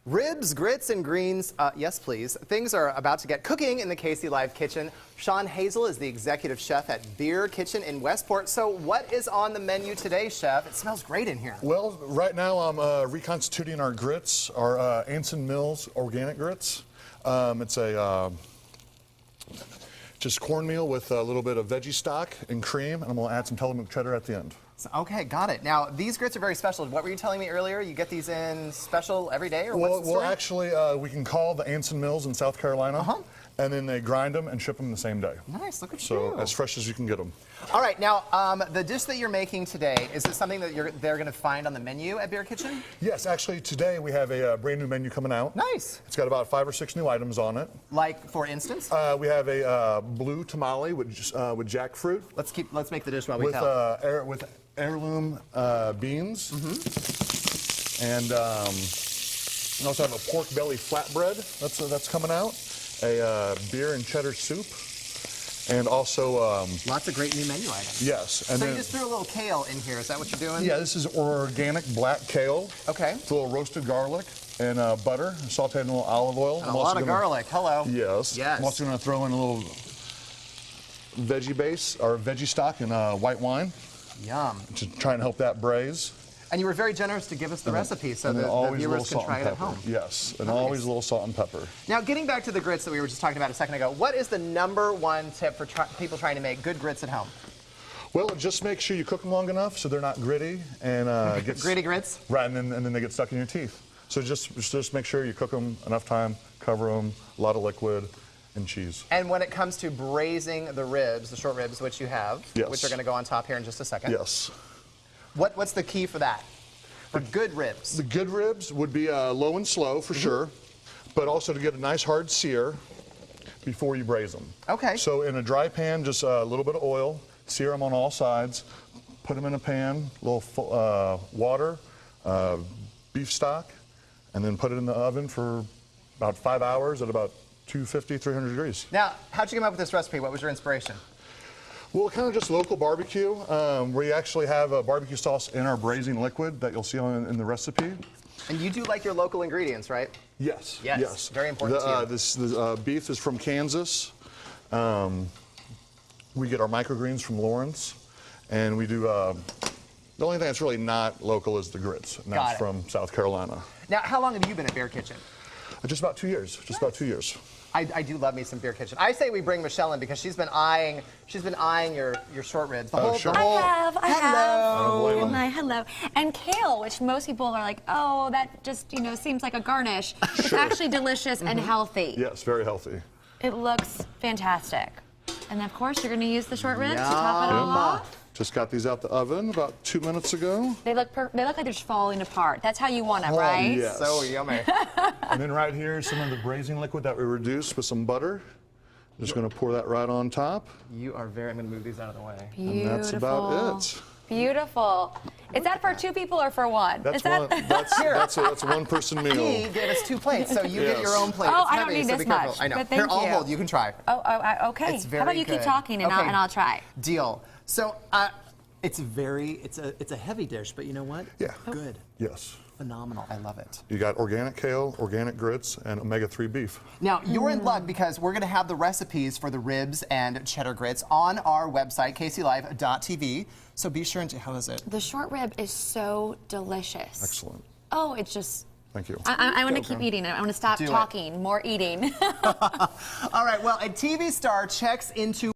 Ribs, grits, and greens, yes please. Things are about to get cooking in the KC Live kitchen. Sean Hazel is the executive chef at Beer Kitchen in Westport. So what is on the menu today, chef? It smells great in here. Well, right now I'm reconstituting our grits, our Anson Mills organic grits. It's a just cornmeal with a little bit of veggie stock and cream, and I'm going to add some Tillamook cheddar at the end. Okay, got it. Now, these grits are very special. What were you telling me earlier? You get these in special every day, or what's the story? Well, actually, we can call the Anson Mills in South Carolina, and then they grind them and ship them the same day. Nice, look at you. So as fresh as you can get them. All right, now, the dish that you're making today, is it something that they're going to find on the menu at Beer Kitchen? Yes, actually, today we have a brand new menu coming out. Nice. It's got about 5 or 6 new items on it. Like, for instance? We have a blue tamale with jackfruit. Let's make the dish while we tell. With heirloom beans. And we also have a pork belly flatbread that's coming out. A beer and cheddar soup. And also... lots of great new menu items. Yes. And so then, you just threw a little kale in here. Is that what you're doing? Yeah, this is organic black kale. Okay. With a little roasted garlic and butter, sauteed in a little olive oil. And a lot of garlic. Hello. Yes. Yes. I'm also going to throw in a little veggie base, or veggie stock and white wine. Yum. To try and help that braise. And you were very generous to give us the recipe so that the viewers can try it at home. Yes, and always a little salt and pepper. Now, getting back to the grits that we were just talking about a second ago, what is the #1 tip for people trying to make good grits at home? Well, just make sure you cook them long enough so they're not gritty and gritty grits. Right, and then they get stuck in your teeth. So just make sure you cook them enough time, cover them, a lot of liquid, and cheese. And when it comes to braising the ribs, the short ribs, which you have, which are going to go on top here in just a second. Yes. What's the key for that? For good ribs? The good ribs would be low and slow for sure, but also to get a nice hard sear before you braise them. Okay. So in a dry pan, just a little bit of oil, sear them on all sides, put them in a pan, a little water, beef stock, and then put it in the oven for about 5 hours at about 250, 300 degrees. Now, how'd you come up with this recipe? What was your inspiration? Well, kind of just local barbecue. We actually have a barbecue sauce in our braising liquid that you'll see in the recipe. And you do like your local ingredients, right? Yes. Yes. Yes. Very important to you. This beef is from Kansas. We get our microgreens from Lawrence, and we do. The only thing that's really not local is the grits, and that's from South Carolina. Now, how long have you been at Beer Kitchen? Just about 2 years. Just about 2 years. I do love me some Beer Kitchen. I say we bring Michelle in because she's been eyeing your short ribs. Sure. I have. Good night, hello. And kale, which most people are like, oh, that just seems like a garnish. It's actually delicious and healthy. Yes, very healthy. It looks fantastic. And of course, you're going to use the short ribs to top it all off. Just got these out the oven about 2 minutes ago. They look like they're just falling apart. That's how you want them, right? Yes. So yummy. And then right here is some of the braising liquid that we reduced with some butter. Just going to pour that right on top. You are very. I'm going to move these out of the way. Beautiful. And that's about it. Beautiful. Is that for 2 people or for 1? That's a one-person meal. He gave us 2 plates, so you get your own plate. Oh, it's I heavy, don't need so this be careful. much. I know. But Here, thank I'll you. hold. You can try. Okay. It's very How about you good. keep talking and I'll try. Deal. So it's a heavy dish, but you know what? Yeah. Good. Yes. Phenomenal. I love it. You got organic kale, organic grits, and omega-3 beef. Now, you're in luck because we're going to have the recipes for the ribs and cheddar grits on our website, kclive.tv. So be sure and how is it? The short rib is so delicious. Excellent. Oh, it's just... Thank you. I want to keep eating it. I want to stop talking, more eating. All right, well, a TV star checks into